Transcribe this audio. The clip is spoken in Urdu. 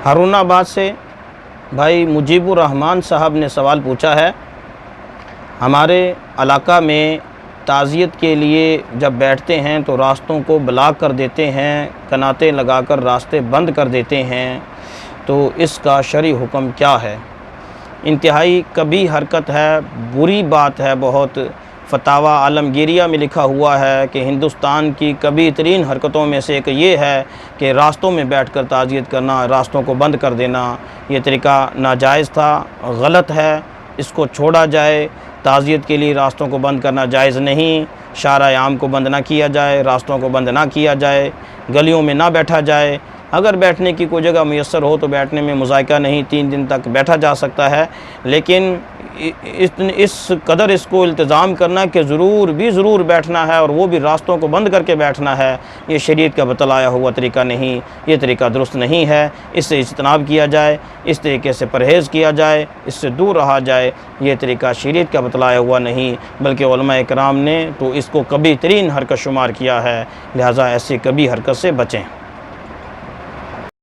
ہارون آباد سے بھائی مجیب الرحمان صاحب نے سوال پوچھا ہے، ہمارے علاقہ میں تعزیت کے لیے جب بیٹھتے ہیں تو راستوں کو بلاک کر دیتے ہیں، کناتے لگا کر راستے بند کر دیتے ہیں، تو اس کا شرعی حکم کیا ہے؟ انتہائی کبھی حرکت ہے، بری بات ہے بہت۔ فتاوی عالمگیریہ میں لکھا ہوا ہے کہ ہندوستان کی کبھی ترین حرکتوں میں سے ایک یہ ہے کہ راستوں میں بیٹھ کر تعزیت کرنا، راستوں کو بند کر دینا، یہ طریقہ ناجائز تھا، غلط ہے، اس کو چھوڑا جائے۔ تعزیت کے لیے راستوں کو بند کرنا جائز نہیں، شارع عام کو بند نہ کیا جائے، راستوں کو بند نہ کیا جائے، گلیوں میں نہ بیٹھا جائے۔ اگر بیٹھنے کی کوئی جگہ میسر ہو تو بیٹھنے میں مذائقہ نہیں، 3 دن تک بیٹھا جا سکتا ہے، لیکن اس قدر اس کو التزام کرنا کہ ضرور بیٹھنا ہے اور وہ بھی راستوں کو بند کر کے بیٹھنا ہے، یہ شریعت کا بتلایا ہوا طریقہ نہیں، یہ طریقہ درست نہیں ہے۔ اس سے اجتناب کیا جائے، اس طریقے سے پرہیز کیا جائے، اس سے دور رہا جائے، یہ طریقہ شریعت کا بتلایا ہوا نہیں، بلکہ علماء کرام نے تو اس کو کبھی ترین حرکت شمار کیا ہے، لہٰذا ایسی کبھی حرکت سے بچیں۔